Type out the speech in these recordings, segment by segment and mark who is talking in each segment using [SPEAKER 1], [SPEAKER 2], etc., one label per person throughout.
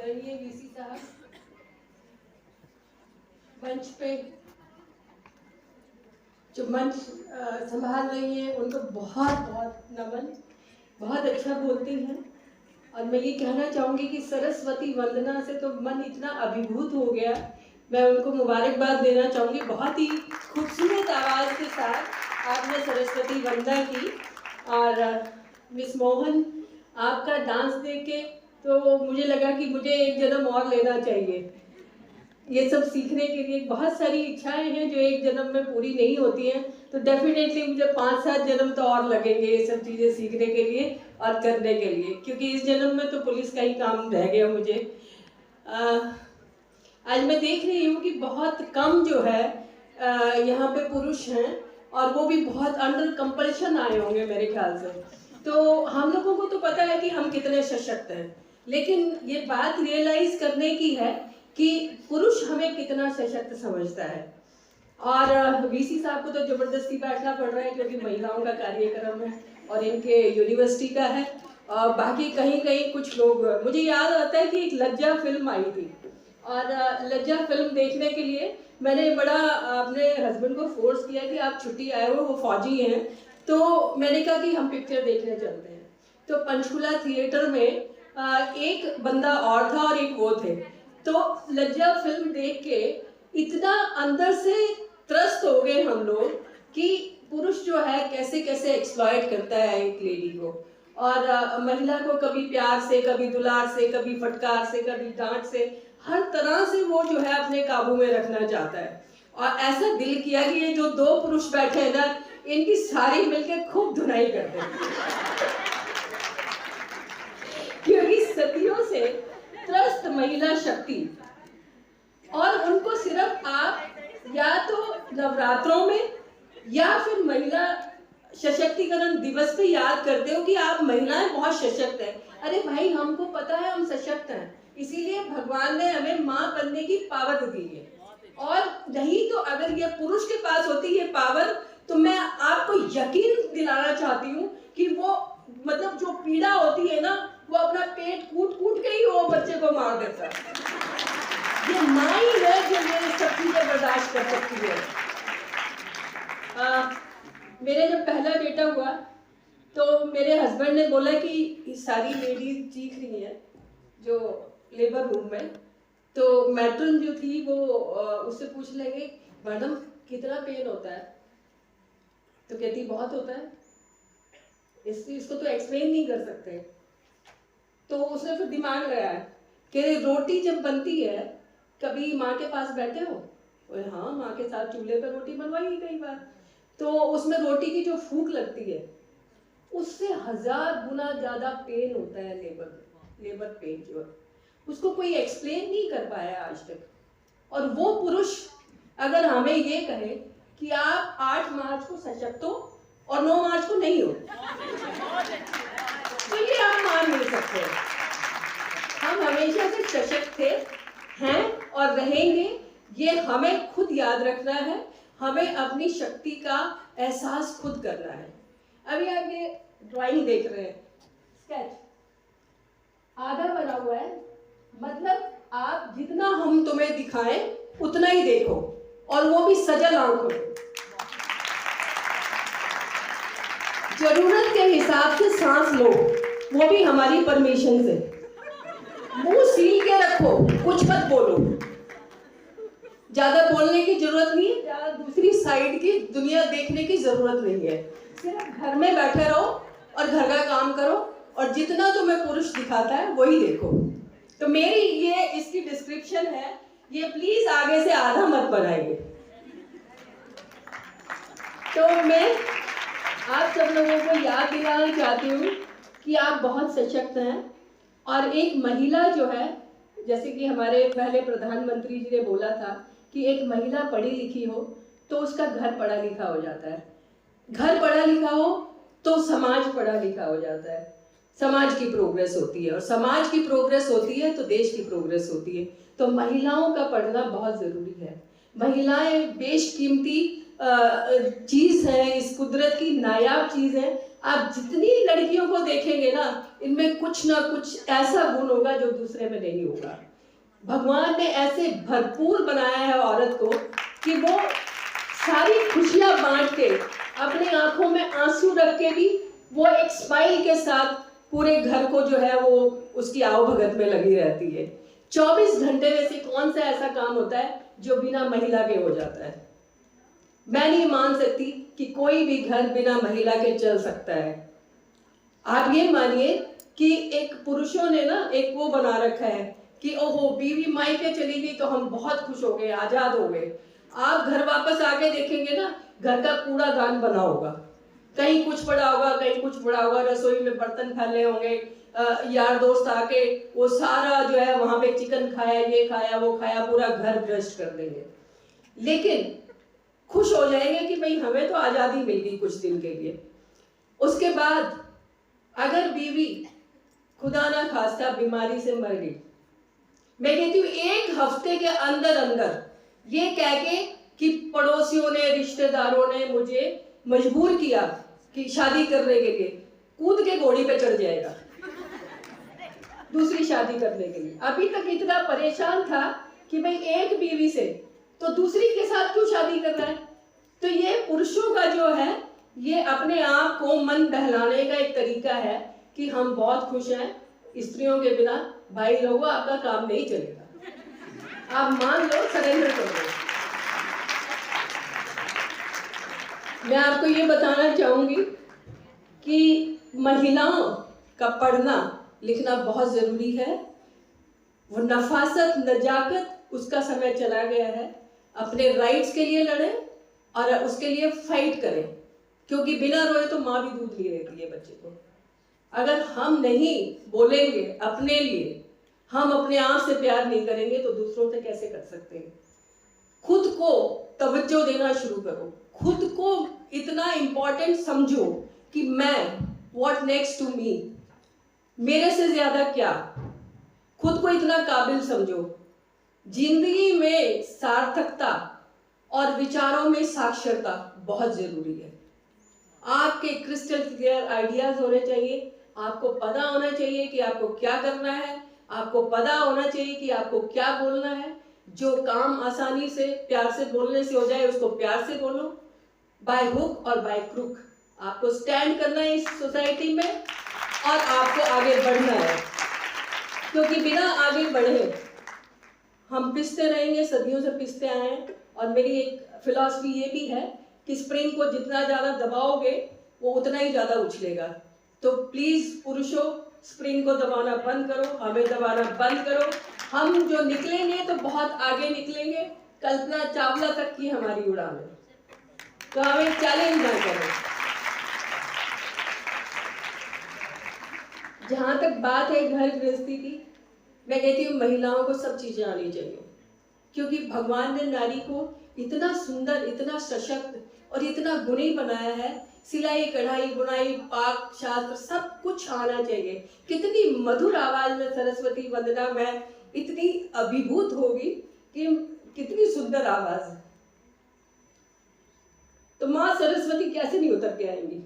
[SPEAKER 1] आदरणीय वीसी साहब, मंच पे जो मंच संभाल रही हैं उनको बहुत बहुत नमन। बहुत अच्छा बोलती हैं और मैं ये कहना चाहूँगी कि सरस्वती वंदना से तो मन इतना अभिभूत हो गया। मैं उनको मुबारकबाद देना चाहूँगी। बहुत ही खूबसूरत आवाज़ के साथ आपने सरस्वती वंदना की। और मिस मोहन, आपका डांस देख के तो मुझे लगा कि मुझे एक जन्म और लेना चाहिए। ये सब सीखने के लिए बहुत सारी इच्छाएं हैं जो एक जन्म में पूरी नहीं होती हैं, तो डेफिनेटली मुझे 5-7 जन्म तो और लगेंगे ये सब चीज़ें सीखने के लिए और करने के लिए, क्योंकि इस जन्म में तो पुलिस का ही काम रह गया मुझे। आज मैं देख रही हूँ कि बहुत कम जो है यहाँ पे पुरुष हैं और वो भी बहुत अंडर कंपल्शन आए होंगे मेरे ख्याल से। तो हम लोगों को तो पता है कि हम कितने सशक्त हैं, लेकिन ये बात रियलाइज करने की है कि पुरुष हमें कितना सशक्त समझता है। और वीसी साहब को तो जबरदस्ती बैठना पड़ रहा है क्योंकि महिलाओं का कार्यक्रम है और इनके यूनिवर्सिटी का है। और बाकी कहीं कहीं कुछ लोग, मुझे याद आता है कि एक लज्जा फिल्म आई थी और लज्जा फिल्म देखने के लिए मैंने बड़ा अपने हस्बैंड को फोर्स किया कि आप छुट्टी आए हो, वो फौजी हैं, तो मैंने कहा कि हम पिक्चर देखने चलते हैं। तो पंचकुला थिएटर में एक बंदा और था और एक वो थे। तो लज्जा फिल्म देख के इतना अंदर से त्रस्त हो गए हम लोग कि पुरुष जो है कैसे कैसे एक्सप्लॉइट करता है एक लेडी को, और महिला को कभी प्यार से, कभी दुलार से, कभी फटकार से, कभी डांट से, हर तरह से वो जो है अपने काबू में रखना चाहता है। और ऐसा दिल किया कि ये जो 2 पुरुष बैठे हैं ना, इनकी सारी मिलकर खूब धुनाई करते हैं क्योंकि सदियों से त्रस्त महिला शक्ति, और उनको सिर्फ आप या तो नवरात्रों में या फिर महिला सशक्तिकरण दिवस पे याद करते हो कि आप महिलाएं बहुत सशक्त हैं। अरे भाई, हमको पता है हम सशक्त हैं, इसीलिए भगवान ने हमें माँ बनने की पावर दी है। और नहीं तो अगर ये पुरुष के पास होती है पावर, तो मैं आपको यकीन दिलाना चाहती हूँ कि वो मतलब जो पीड़ा होती है ना, वो अपना पेट कूट कूट के ही वो बच्चे को मार देता है। ये माँ ही है जो ये सब चीजें बर्दाश्त कर सकती है। मेरे जब पहला बेटा हुआ तो मेरे हस्बैंड ने बोला कि सारी लेडीज चीख रही हैं जो लेबर रूम में, तो मैट्रन जो थी वो उससे पूछ लेंगे, मैडम कितना पेन होता है? तो कहती बहुत होता है, इसको तो एक्सप्लेन नहीं कर सकते। तो उसने फिर दिमाग लगाया कि रोटी जब बनती है, कभी माँ के पास बैठे हो? और हाँ, माँ के साथ चूल्हे पर रोटी बनवाई कई बार। तो उसमें रोटी की जो फूंक लगती है उससे 1000 गुना ज्यादा पेन होता है। लेबर पेन जो है उसको कोई एक्सप्लेन नहीं कर पाया आज तक। और वो पुरुष अगर हमें ये कहे कि आप 8 मार्च को सशक्त हो और 9 मार्च को नहीं हो, तो ये आप मान नहीं सकते। हम हमेशा से सशक्त थे, हैं और रहेंगे, ये हमें खुद याद रखना है। हमें अपनी शक्ति का एहसास खुद करना है। अभी आप ये ड्राइंग देख रहे हैं, स्केच आधा बना हुआ है, मतलब आप जितना हम तुम्हें दिखाएं उतना ही देखो, और वो भी सजल आंखों। जरूरत के हिसाब से सांस लो, वो भी हमारी परमिशन से। मुंह सील के रखो, कुछ मत बोलो, ज्यादा बोलने की जरूरत नहीं है, ज्यादा दूसरी साइड की दुनिया देखने की जरूरत नहीं है। सिर्फ घर में बैठे रहो और घर का काम करो, और जितना तुम्हें पुरुष दिखाता है वही देखो। तो मेरी ये इसकी डिस्क्रिप्शन है, ये प्लीज आगे से आधा मत बनाइए। तो मैं आप सब लोगों को याद दिलाना चाहती हूँ कि आप बहुत सशक्त हैं, और एक महिला जो है, जैसे कि हमारे पहले प्रधानमंत्री जी ने बोला था कि एक महिला पढ़ी लिखी हो तो उसका घर पढ़ा लिखा हो जाता है, घर पढ़ा लिखा हो तो समाज पढ़ा लिखा हो जाता है, समाज की प्रोग्रेस होती है, और समाज की प्रोग्रेस होती है तो देश की प्रोग्रेस होती है। तो महिलाओं का पढ़ना बहुत जरूरी है। महिलाएं बेशकीमती चीज है, इस कुदरत की नायाब चीज है। आप जितनी लड़कियों को देखेंगे ना, इनमें कुछ ना कुछ ऐसा गुण होगा जो दूसरे में नहीं होगा। भगवान ने ऐसे भरपूर बनाया है औरत को कि वो सारी खुशियां बांट के, अपने आंखों में आंसू रख के भी वो एक स्माइल के साथ पूरे घर को जो है वो उसकी आवभगत में लगी रहती है। 24 घंटे में से कौन सा ऐसा काम होता है जो बिना महिला के हो जाता है? मैं नहीं मान सकती कि कोई भी घर बिना महिला के चल सकता है। आप ये मानिए कि एक पुरुषों ने ना एक वो बना रखा है कि ओहो बीवी मायके चली गई तो हम बहुत खुश हो गए, आजाद हो गए। आप घर वापस आके देखेंगे ना, घर का कूड़ादान बना होगा, कहीं कुछ पड़ा होगा, कहीं कुछ पड़ा होगा, रसोई में बर्तन फैले होंगे, यार दोस्त आके वो सारा जो है वहां पे चिकन खाया, ये खाया, वो खाया, पूरा घर भ्रष्ट कर देंगे। लेकिन खुश हो जाएंगे कि भाई हमें तो आजादी मिल गई कुछ दिन के लिए। उसके बाद अगर बीवी खुदा ना खास्ता बीमारी से मर गई, मैं कहती हूँ 1 हफ्ते के अंदर अंदर ये कह के कि पड़ोसियों ने, रिश्तेदारों ने मुझे मजबूर किया कि शादी करने के लिए, कूद के घोड़ी पे चढ़ जाएगा दूसरी शादी करने के लिए। अभी तक इतना परेशान था कि भाई एक बीवी से तो दूसरी के साथ क्यों शादी कर रहा है। तो ये पुरुषों का जो है ये अपने आप को मन बहलाने का एक तरीका है कि हम बहुत खुश हैं, स्त्रियों के बिना भाई लोगों आपका काम नहीं चलेगा, आप मान लो, सरेंडर कर दो। मैं आपको ये बताना चाहूंगी कि महिलाओं का पढ़ना लिखना बहुत जरूरी है। वो नफासत, नजाकत, उसका समय चला गया है। अपने राइट्स के लिए लड़े और उसके लिए फाइट करें, क्योंकि बिना रोए तो माँ भी दूध नहीं देती है बच्चे को। अगर हम नहीं बोलेंगे अपने लिए, हम अपने आप से प्यार नहीं करेंगे तो दूसरों से कैसे कर सकते हैं। खुद को तवज्जो देना शुरू करो, खुद को इतना इंपॉर्टेंट समझो कि मैं, व्हाट नेक्स्ट टू मी, मेरे से ज्यादा क्या, खुद को इतना काबिल समझो। जिंदगी में सार्थकता और विचारों में साक्षरता बहुत जरूरी है। आपके क्रिस्टल क्लियर आइडियाज होने चाहिए, आपको पता होना चाहिए कि आपको क्या करना है, आपको पता होना चाहिए कि आपको क्या बोलना है। जो काम आसानी से प्यार से बोलने से हो जाए उसको प्यार से बोलो, बाय हुक और बाय क्रुक। आपको स्टैंड करना है इस सोसाइटी में और आपको आगे बढ़ना है, क्योंकि बिना आगे बढ़े हम पिसते रहेंगे, सदियों से पिसते आए हैं। और मेरी एक फिलॉसफी ये भी है कि स्प्रिंग को जितना ज़्यादा दबाओगे वो उतना ही ज़्यादा उछलेगा। तो प्लीज़ पुरुषों, स्प्रिंग को दबाना बंद करो, हमें दबाना बंद करो। हम जो निकलेंगे तो बहुत आगे निकलेंगे, कल्पना चावला तक की हमारी उड़ान है, तो हमें चैलेंज ना करें। जहाँ तक बात है घर गृहस्थी की, मैं कहती हूँ महिलाओं को सब चीज़ें आनी चाहिए, क्योंकि भगवान ने नारी को इतना सुंदर, इतना सशक्त और इतना गुणी बनाया है। सिलाई, कढ़ाई, बुनाई, पाक शास्त्र सब कुछ आना चाहिए। कितनी मधुर आवाज में सरस्वती वंदना, मैं इतनी अभिभूत होगी कि कितनी सुंदर आवाज है। तो माँ सरस्वती कैसे नहीं उतर के आएंगी।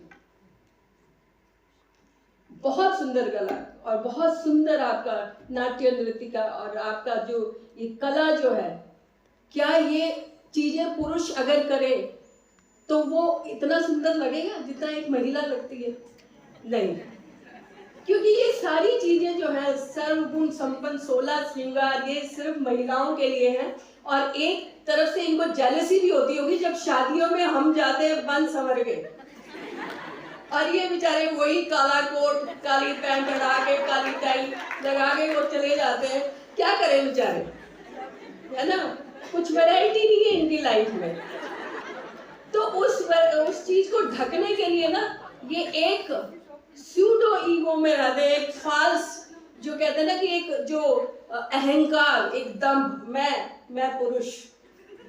[SPEAKER 1] बहुत सुंदर गला और बहुत सुंदर आपका नाट्य नृत्य का, और आपका जो ये कला जो है, क्या ये चीजें पुरुष अगर करे तो वो इतना सुंदर लगेगा जितना एक महिला लगती है? नहीं, क्योंकि ये सारी चीजें जो है सर्वगुण संपन्न 16 श्रृंगार, ये सिर्फ महिलाओं के लिए है। और एक तरफ से इनको जेलसी भी होती होगी जब शादियों में हम जाते हैं बन संवर के, और ये बेचारे वही काला कोट, काली पैंट लगा के, काली टाई लगा के वो चले जाते हैं। क्या करें बेचारे, है ना? कुछ वैरायटी नहीं है इनकी लाइफ में। तो उस चीज को ढकने के लिए ना, ये एक स्यूडो ईगो में रहते, एक फाल्स, जो कहते हैं ना कि एक जो अहंकार, एक दम्भ, मैं पुरुष।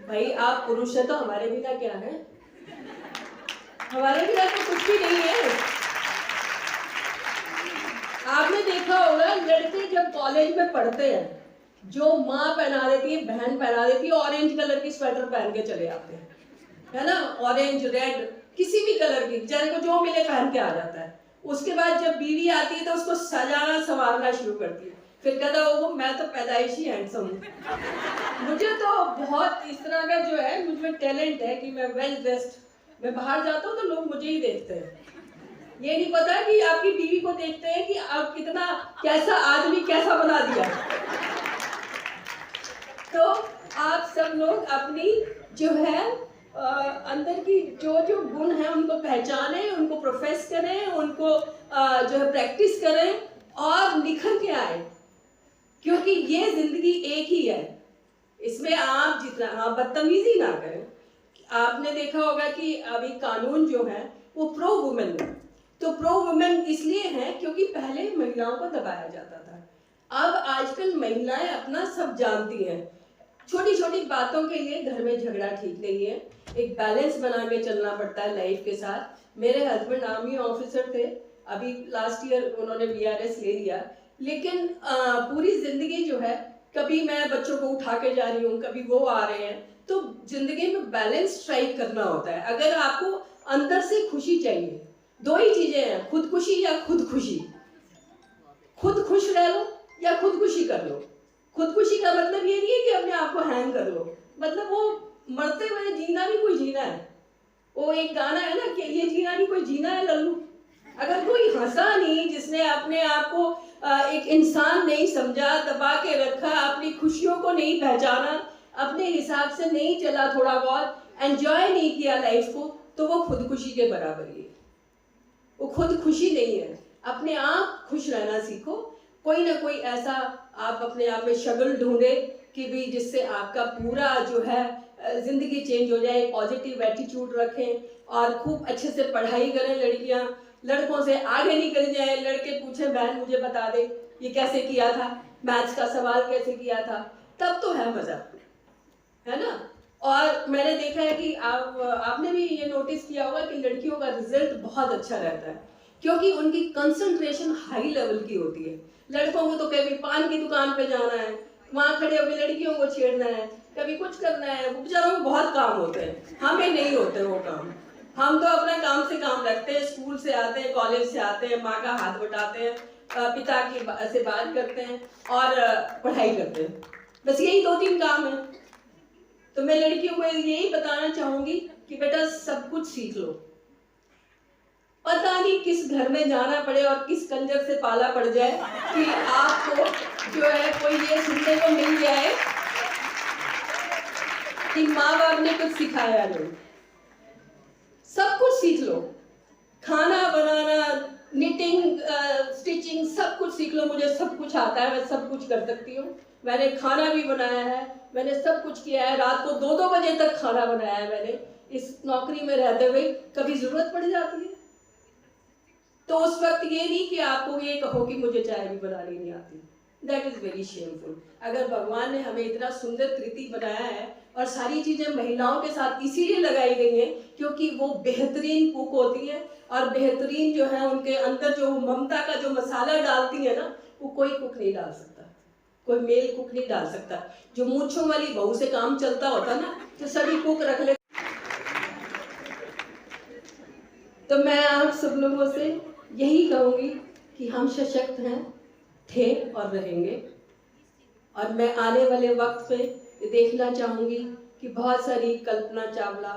[SPEAKER 1] भाई आप पुरुष है तो हमारे बिना क्या है? हमारे बिना तो कुछ भी नहीं है। आपने देखा होगा लड़के जब कॉलेज में पढ़ते हैं, जो माँ पहना देती है, बहन पहना देती है, ऑरेंज कलर की स्वेटर पहन के चले आते हैं, है ना? ऑरेंज, रेड, किसी भी कलर की, बेचारे को जो मिले पहन के आ जाता है। उसके बाद जब बीवी आती है तो उसको सजाना संवारना शुरू करती है, फिर कहता है वो मैं तो पैदाइशी हैंडसम हूँ। मुझे तो बहुत इस तरह का जो है मुझमें टैलेंट है कि मैं वेल ड्रेस्ड, मैं बाहर जाता हूँ तो लोग मुझे ही देखते हैं। ये नहीं पता कि आपकी बीवी को देखते हैं कि आप कितना कैसा आदमी कैसा बना दिया। तो आप सब लोग अपनी जो है अंदर की जो गुण है उनको पहचानें, उनको प्रोफेस करें, उनको जो है प्रैक्टिस करें और निखर के आए, क्योंकि ये जिंदगी एक ही है। इसमें आप जितना आप बदतमीजी ना करें। आपने देखा होगा कि अभी कानून जो है वो प्रो वुमेन है, तो प्रो वुमेन इसलिए है क्योंकि पहले महिलाओं को दबाया जाता था। अब आजकल महिलाएं अपना सब जानती हैं। छोटी छोटी बातों के लिए घर में झगड़ा ठीक नहीं है, एक बैलेंस बना के चलना पड़ता है लाइफ के साथ। मेरे हस्बैंड आर्मी ऑफिसर थे, अभी लास्ट ईयर उन्होंने BRS ले लिया, लेकिन पूरी जिंदगी जो है कभी मैं बच्चों को उठा के जा रही हूँ, कभी वो आ रहे हैं, तो जिंदगी में बैलेंस स्ट्राइक करना होता है। अगर आपको अंदर से खुशी चाहिए, दो ही चीजें हैं, खुदकुशी या खुदकुशी। खुद खुश रह लो या खुदकुशी कर लो। खुदकुशी का मतलब ये नहीं है कि अपने आप को हैंग कर लो, मतलब वो मरते हुए जीना भी कोई जीना है। वो एक गाना है ना कि ये जीना भी कोई जीना है लल्लू। अगर कोई हंसा नहीं, जिसने अपने आप को एक इंसान नहीं समझा, दबा के रखा, अपनी खुशियों को नहीं पहचाना, अपने हिसाब से नहीं चला, थोड़ा बहुत एंजॉय नहीं किया लाइफ को, तो वो खुदकुशी के बराबर ही है। वो खुद खुशी नहीं है। अपने आप खुश रहना सीखो। कोई ना कोई ऐसा आप अपने आप में शगल ढूंढे कि भी जिससे आपका पूरा जो है जिंदगी चेंज हो जाए। पॉजिटिव एटीट्यूड रखें और खूब अच्छे से पढ़ाई करें। लड़कियां लड़कों से आगे निकल जाए, लड़के पूछे बहन मुझे बता दे ये कैसे किया था, मैथ्स का सवाल कैसे किया था, तब तो है मजा, है ना। और मैंने देखा है कि आपने भी ये नोटिस किया होगा कि लड़कियों का रिजल्ट बहुत अच्छा रहता है, क्योंकि उनकी कंसंट्रेशन हाई लेवल की होती है। लड़कों को तो कभी पान की दुकान पे जाना है, वहां खड़े होकर लड़कियों को छेड़ना है, कभी कुछ करना है, वो बेचारों को बहुत काम होते हैं। हमें नहीं होते वो काम। हम तो अपना काम से काम रखते हैं, स्कूल से आते हैं, कॉलेज से आते हैं, माँ का हाथ बटाते हैं, पिता की से बात करते हैं और पढ़ाई करते हैं। बस यही 2-3 काम है। तो मैं लड़कियों को यही बताना चाहूंगी कि बेटा सब कुछ सीख लो। पता नहीं किस घर में जाना पड़े और किस कंजर से पाला पड़ जाए कि आपको जो है कोई ये सुनने को मिल जाए कि माँ बाप ने कुछ सिखाया नहीं। सब कुछ सीख लो, खाना बनाना, निटिंग, स्टिचिंग, सब कुछ सीख लो। मुझे सब कुछ आता है, मैं सब कुछ कर सकती हूँ। मैंने खाना भी बनाया है, मैंने सब कुछ किया है। रात को 2-2 बजे तक खाना बनाया है मैंने। इस नौकरी में रहते हुए कभी जरूरत पड़ जाती है तो उस वक्त ये नहीं कि आपको ये कहो कि मुझे चाय भी बनानी नहीं आती। That is very shameful. अगर भगवान ने हमें इतना सुंदर कृति बनाया है और सारी चीजें महिलाओं के साथ इसीलिए लगाई गई हैं क्योंकि वो बेहतरीन कुक होती हैं और बेहतरीन जो है उनके अंदर जो ममता का जो मसाला डालती है ना, वो कोई कुक नहीं डाल सकता, कोई मेल कुक नहीं डाल सकता। जो मूंछों वाली बहू से काम चलता होता ना, तो सभी कुक रख ले। तो मैं आप सब लोगों से यही कहूंगी कि हम सशक्त हैं, थे और रहेंगे। और मैं आने वाले वक्त पे ये देखना चाहूंगी कि बहुत सारी कल्पना चावला,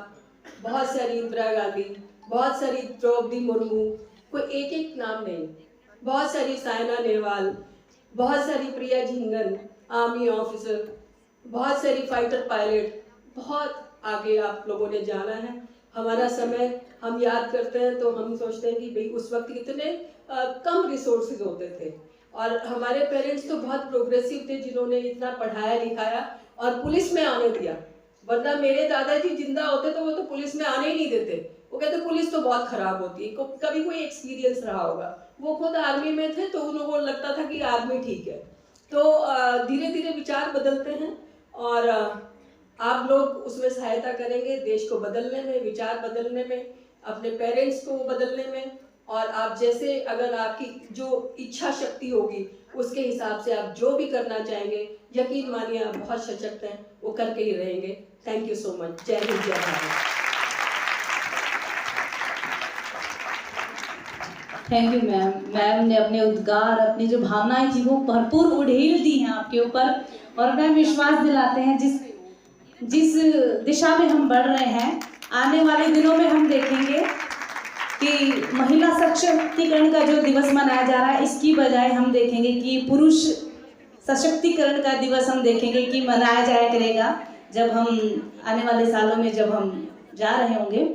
[SPEAKER 1] बहुत सारी इंदिरा गांधी, बहुत सारी द्रौपदी मुर्मू, कोई एक एक नाम नहीं, बहुत सारी साइना नेहवाल, बहुत सारी प्रिया झिंगन आर्मी ऑफिसर, बहुत सारी फाइटर पायलट, बहुत आगे आप लोगों ने जाना है। हमारा समय हम याद करते हैं तो हम सोचते हैं कि भाई उस वक्त कितने कम रिसोर्सेज होते थे और हमारे पेरेंट्स तो बहुत प्रोग्रेसिव थे जिन्होंने इतना पढ़ाया लिखाया और पुलिस में आने दिया। वरना मेरे दादाजी जिंदा होते तो वो तो पुलिस में आने ही नहीं देते। वो कहते पुलिस तो बहुत खराब होती है। कभी कोई एक्सपीरियंस रहा होगा, वो खुद आर्मी में थे तो उन लोगों को लगता था कि आर्मी ठीक है। तो धीरे धीरे विचार बदलते हैं और आप लोग उसमें सहायता करेंगे देश को बदलने में, विचार बदलने में, अपने पेरेंट्स को बदलने में। और आप जैसे अगर आपकी जो इच्छा शक्ति होगी उसके हिसाब से आप जो भी करना चाहेंगे, यकीन मानिए आप बहुत सशक्त हैं, वो करके ही रहेंगे। Thank you so much. जय हिंद, जय Bharat.
[SPEAKER 2] Thank you ma'am. Ma'am ने अपने उद्गार, अपनी जो भावनाएं थी वो भरपूर उड़ेल दी हैं आपके ऊपर, और मैम विश्वास दिलाते हैं जिस दिशा में हम बढ़ रहे हैं, आने वाले दिनों में हम देखेंगे कि महिला सशक्तिकरण का जो दिवस मनाया जा रहा है, इसकी बजाय हम देखेंगे कि पुरुष सशक्तिकरण का दिवस हम देखेंगे कि मनाया जाया करेगा, जब हम आने वाले सालों में जब हम जा रहे होंगे।